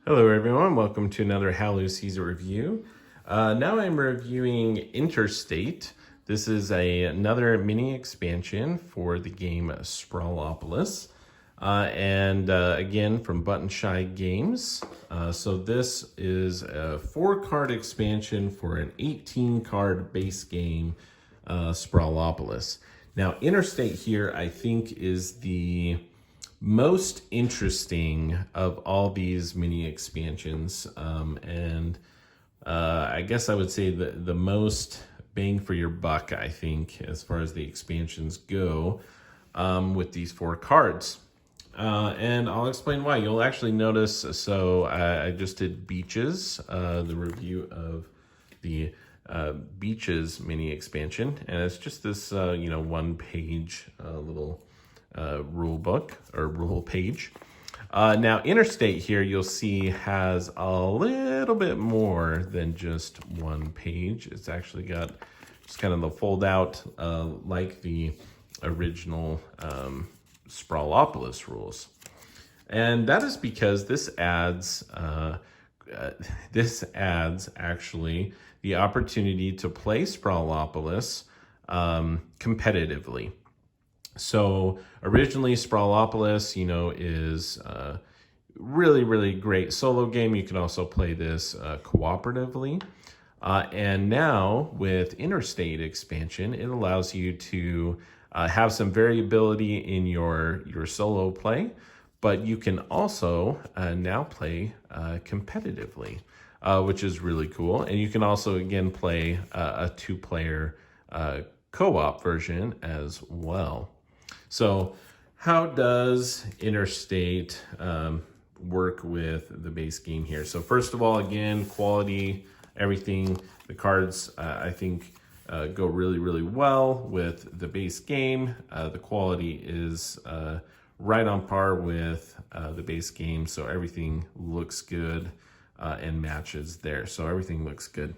Hello everyone, welcome to another Halloween Caesar review. Now I'm reviewing Interstate. This is another mini expansion for the game Sprawlopolis. Again, from Button Shy Games. So this is a 4-card expansion for an 18-card base game, Sprawlopolis. Now, Interstate here, I think, is the most interesting of all these mini expansions, I guess I would say the most bang for your buck, I think, as far as the expansions go, with these 4 cards. And I'll explain why. You'll actually notice, so I just did Beaches, the review of the Beaches mini expansion, and it's just this, one-page little rule book or rule page. Now, Interstate here, you'll see, has a little bit more than just one page. It's actually got just kind of the fold out like the original Sprawlopolis rules. And that is because this adds actually the opportunity to play Sprawlopolis competitively. So originally Sprawlopolis, is a really, really great solo game. You can also play this cooperatively. And now with Interstate expansion, it allows you to have some variability in your solo play, but you can also now play competitively, which is really cool. And you can also, again, play a 2-player co-op version as well. So how does Interstate work with the base game here? So first of all, again, quality, everything, the cards, I think, go really, really well with the base game. The quality is right on par with the base game, so everything looks good and matches there. So everything looks good.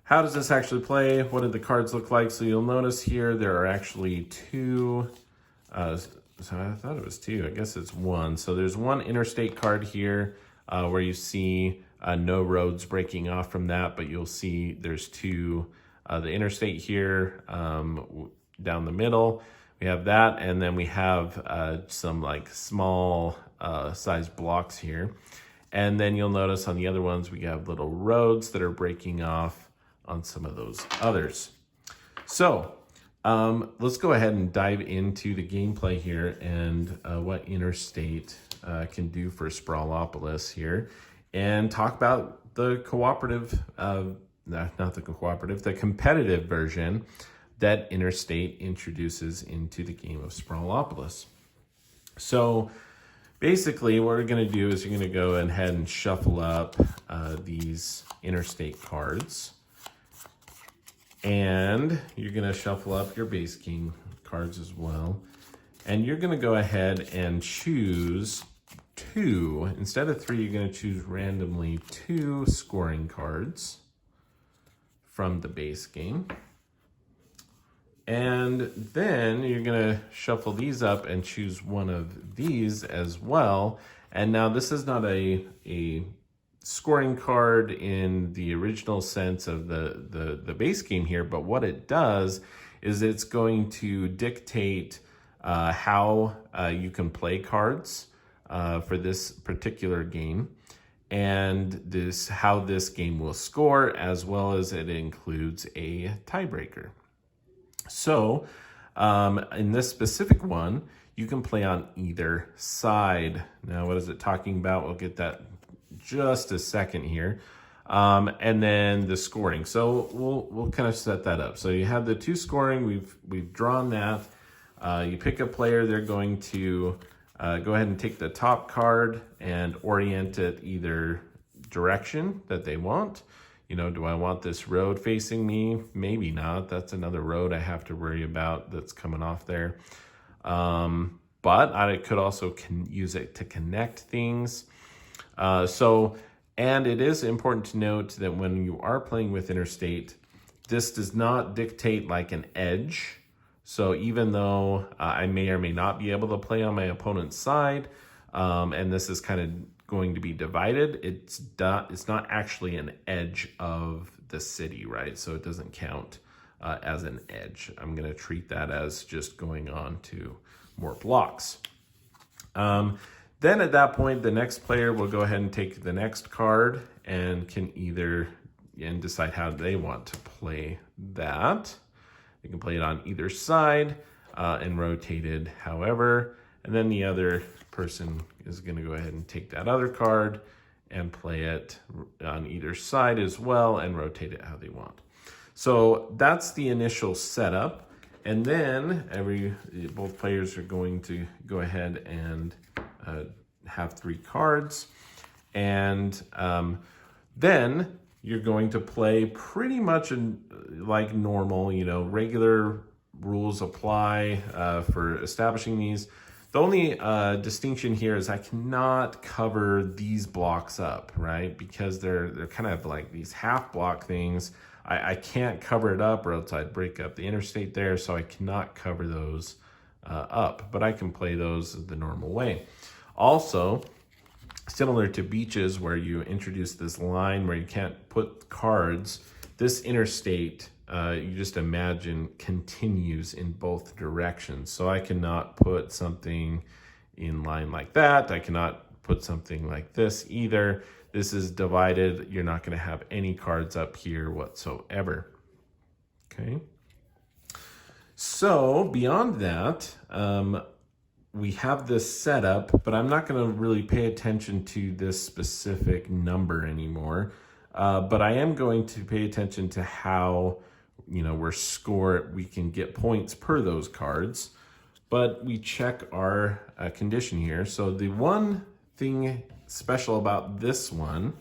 How does this actually play? What do the cards look like? So you'll notice here there are actually 2, so I thought it was 2, I guess it's 1. So there's 1 Interstate card here where you see no roads breaking off from that, but you'll see there's 2, the Interstate here down the middle. We have that, and then we have some like small size blocks here. And then you'll notice on the other ones, we have little roads that are breaking off on some of those others. So let's go ahead and dive into the gameplay here and what Interstate can do for Sprawlopolis here, and talk about the cooperative, the competitive version that Interstate introduces into the game of Sprawlopolis. So basically what we're going to do is you're going to go ahead and shuffle up these Interstate cards. And you're going to shuffle up your base game cards as well. And you're going to go ahead and choose 2. Instead of 3, you're going to choose randomly 2 scoring cards from the base game. And then you're going to shuffle these up and choose one of these as well. And now this is not a scoring card in the original sense of the base game here, but what it does is it's going to dictate how you can play cards for this particular game, and how this game will score, as well as it includes a tiebreaker. So in this specific one, you can play on either side. Now, what is it talking about? We'll get that just a second here. And then the scoring. So we'll kind of set that up. So you have the 2 scoring. We've drawn that. You pick a player. They're going to go ahead and take the top card and orient it either direction that they want. Do I want this road facing me? Maybe not. That's another road I have to worry about that's coming off there. But I could also use it to connect things. And it is important to note that when you are playing with Interstate, this does not dictate like an edge. So even though I may or may not be able to play on my opponent's side, And this is kind of going to be divided. It's not actually an edge of the city, right? So it doesn't count as an edge. I'm going to treat that as just going on to more blocks. Then at that point, the next player will go ahead and take the next card and can either decide how they want to play that. They can play it on either side and rotate it however. And then the other person is going to go ahead and take that other card and play it on either side as well and rotate it how they want. So that's the initial setup. And then both players are going to go ahead and have 3 cards. And then you're going to play pretty much like normal, regular rules apply for establishing these. The only distinction here is I cannot cover these blocks up, right? Because they're kind of like these half block things. I can't cover it up or else I'd break up the interstate there, so I cannot cover those up, but I can play those the normal way. Also, similar to beaches where you introduce this line where you can't put cards, this interstate, you just imagine, continues in both directions. So I cannot put something in line like that. I cannot put something like this either. This is divided. You're not going to have any cards up here whatsoever. Okay. So beyond that, we have this setup, but I'm not going to really pay attention to this specific number anymore. But I am going to pay attention to how, we can get points per those cards. But we check our condition here. So the one thing special about this one,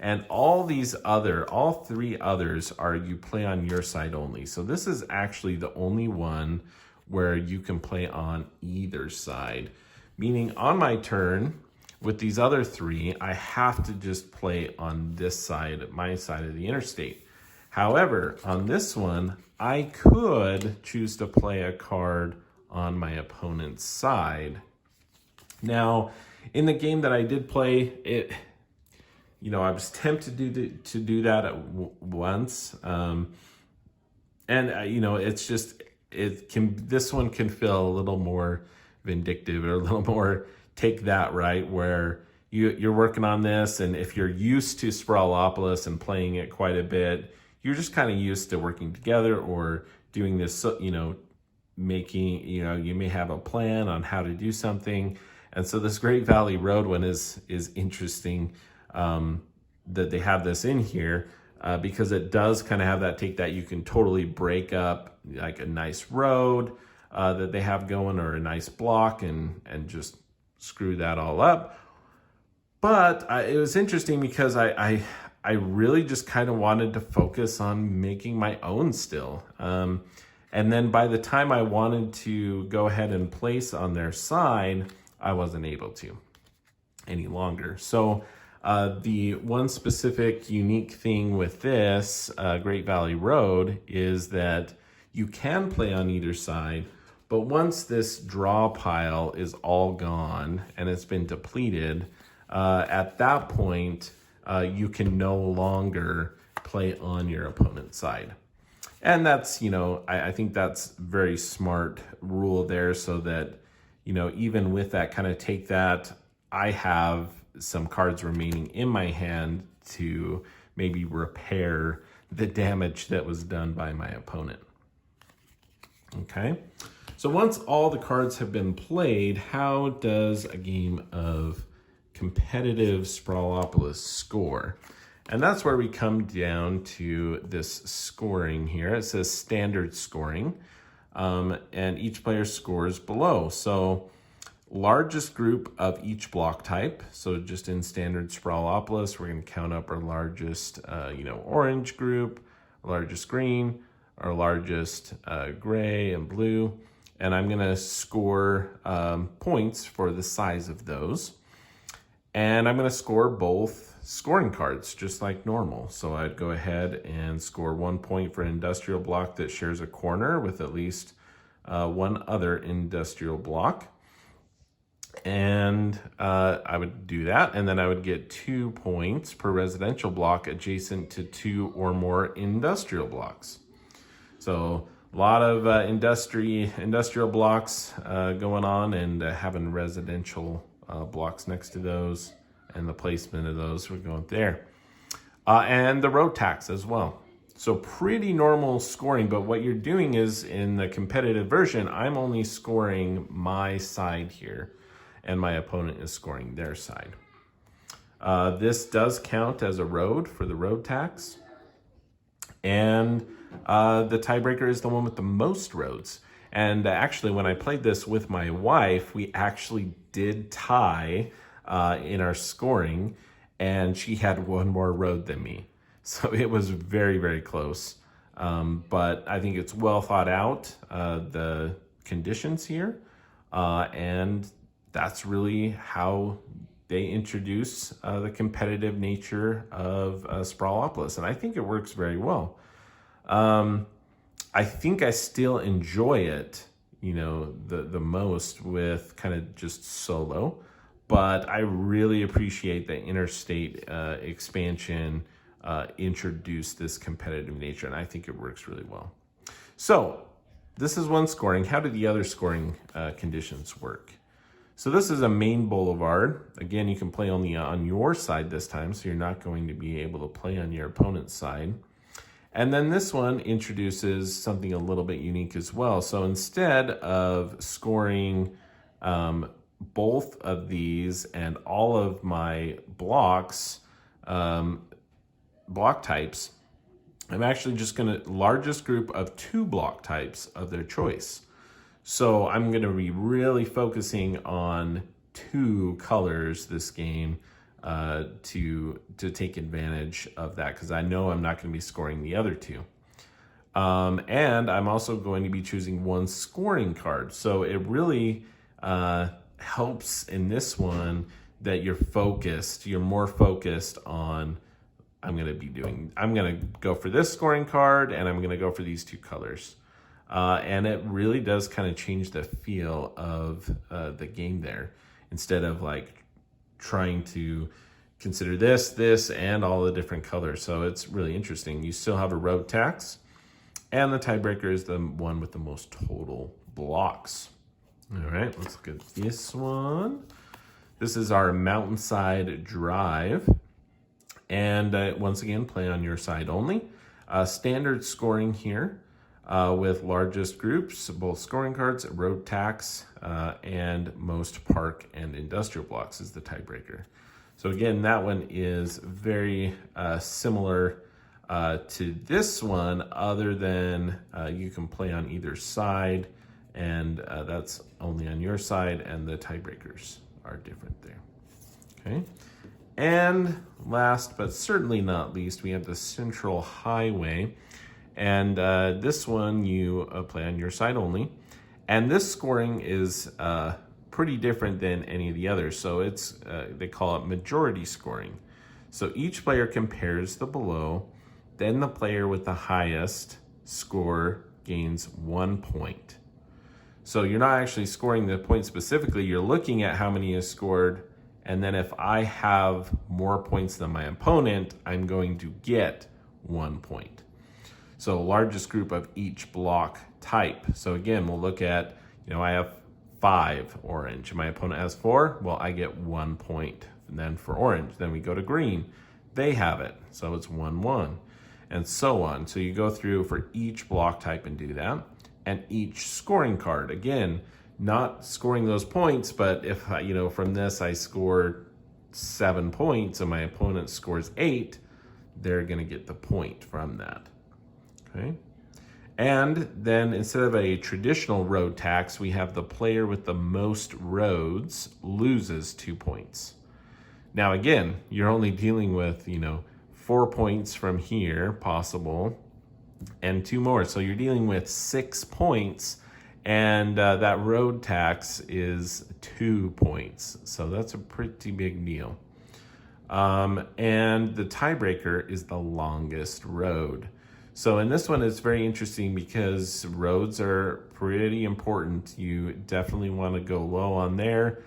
and all 3 others are you play on your side only. So this is actually the only one where you can play on either side. Meaning on my turn, with these other 3, I have to just play on this side, my side of the interstate. However, on this one, I could choose to play a card on my opponent's side. Now, in the game that I did play, I was tempted to do that once. It's just, this one can feel a little more vindictive or a little more take that, right? Where you're working on this, and if you're used to Sprawlopolis and playing it quite a bit, you're just kind of used to working together or doing this, making, you may have a plan on how to do something. And so this Great Valley Road one is interesting that they have this in here because it does kind of have that take that you can totally break up like a nice road that they have going or a nice block and just screw that all up. But it was interesting because I really just kind of wanted to focus on making my own still. And then by the time I wanted to go ahead and place on their side, I wasn't able to any longer. So the one specific unique thing with this Great Valley Road is that you can play on either side, but once this draw pile is all gone and it's been depleted, at that point, you can no longer play on your opponent's side. And that's, I think that's very smart rule there so that, even with that kind of take that, I have some cards remaining in my hand to maybe repair the damage that was done by my opponent. Okay, so once all the cards have been played, how does a game of competitive Sprawlopolis score? And that's where we come down to this scoring here. It says standard scoring, and each player scores below. So largest group of each block type. So just in standard Sprawlopolis, we're going to count up our largest, orange group, largest green, our largest gray and blue. And I'm going to score points for the size of those. And I'm going to score both scoring cards just like normal. So I'd go ahead and score 1 point for an industrial block that shares a corner with at least one other industrial block. And I would do that, and then I would get 2 points per residential block adjacent to 2 or more industrial blocks. So a lot of industrial blocks going on, and having residential blocks next to those, and the placement of those would go there. And the road tax as well. So pretty normal scoring, but what you're doing is, in the competitive version, I'm only scoring my side here, and my opponent is scoring their side. This does count as a road for the road tax. And the tiebreaker is the one with the most roads. And actually, when I played this with my wife, we actually did tie in our scoring, and she had one more road than me. So it was very, very close. But I think it's well thought out, the conditions here. And that's really how they introduce the competitive nature of Sprawlopolis. And I think it works very well. I think I still enjoy it, the most with kind of just solo. But I really appreciate the Interstate expansion introduced this competitive nature, and I think it works really well. So this is one scoring. How do the other scoring conditions work? So this is a main boulevard. Again, you can play only on your side this time, so you're not going to be able to play on your opponent's side. And then this one introduces something a little bit unique as well. So instead of scoring both of these and all of my blocks, block types, I'm actually just going to largest group of 2 block types of their choice. So I'm going to be really focusing on 2 colors this game to take advantage of that, because I know I'm not going to be scoring the other 2. And I'm also going to be choosing 1 scoring card. So it really helps in this one that you're focused. You're more focused on, I'm going to go for this scoring card, and I'm going to go for these 2 colors. And it really does kind of change the feel of the game there. Instead of like trying to consider this, and all the different colors. So it's really interesting. You still have a road tax, and the tiebreaker is the one with the most total blocks. All right, let's look at this one. This is our Mountainside Drive. And once again, play on your side only. Standard scoring here with largest groups, both scoring cards, road tax, and most park and industrial blocks is the tiebreaker. So again, that one is very similar to this one, other than you can play on either side, and that's only on your side, and the tiebreakers are different there. Okay. And last but certainly not least, we have the Central Highway. And this one you play on your side only. And this scoring is pretty different than any of the others. So it's they call it majority scoring. So each player compares the below, then the player with the highest score gains 1 point. So you're not actually scoring the point specifically, you're looking at how many is scored, and then if I have more points than my opponent, I'm going to get 1 point. So largest group of each block type. So again, we'll look at, I have 5 orange. My opponent has 4. Well, I get 1 point. And then for orange, then we go to green. They have it. So it's 1-1 and so on. So you go through for each block type and do that. And each scoring card, again, not scoring those points, but if, from this I scored 7 points and my opponent scores 8, they're going to get the point from that. Okay. And then instead of a traditional road tax, we have the player with the most roads loses 2 points. Now, again, you're only dealing with, 4 points from here possible and 2 more. So you're dealing with 6 points, and that road tax is 2 points. So that's a pretty big deal. And the tiebreaker is the longest road. So in this one, it's very interesting because roads are pretty important. You definitely want to go low on there.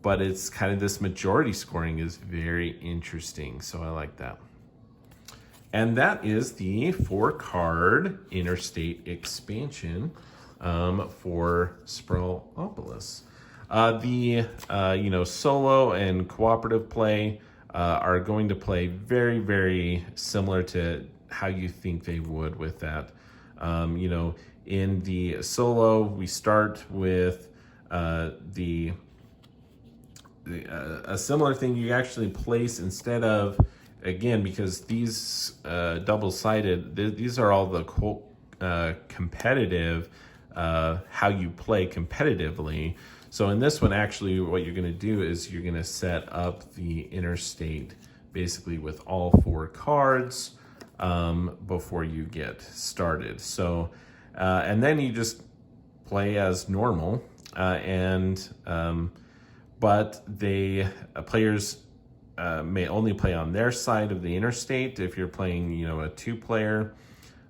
but it's kind of this majority scoring is very interesting. So I like that. And that is the 4-card Interstate expansion for Sprawlopolis. The solo and cooperative play are going to play very, very similar to how you think they would with that. In the solo, we start with a similar thing. You actually place, instead of, again, because these double-sided, these are all the competitive, how you play competitively. So in this one, actually, what you're going to do is you're going to set up the Interstate basically with all 4 cards before you get started. So, and then you just play as normal, but players may only play on their side of the Interstate if you're playing, a 2-player,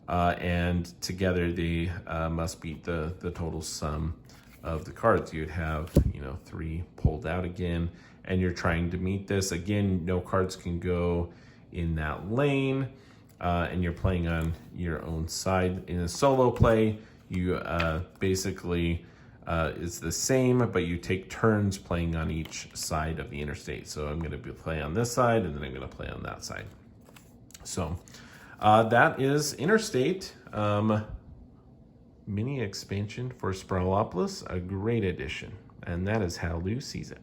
and together they must beat the total sum of the cards. You'd have 3 pulled out again, and you're trying to meet this. Again, no cards can go in that lane, and you're playing on your own side. In a solo play, you basically it's the same, but you take turns playing on each side of the Interstate. So I'm going to play on this side, and then I'm going to play on that side. So that is Interstate. Mini expansion for Sprawlopolis, a great addition, and that is how Lou sees it.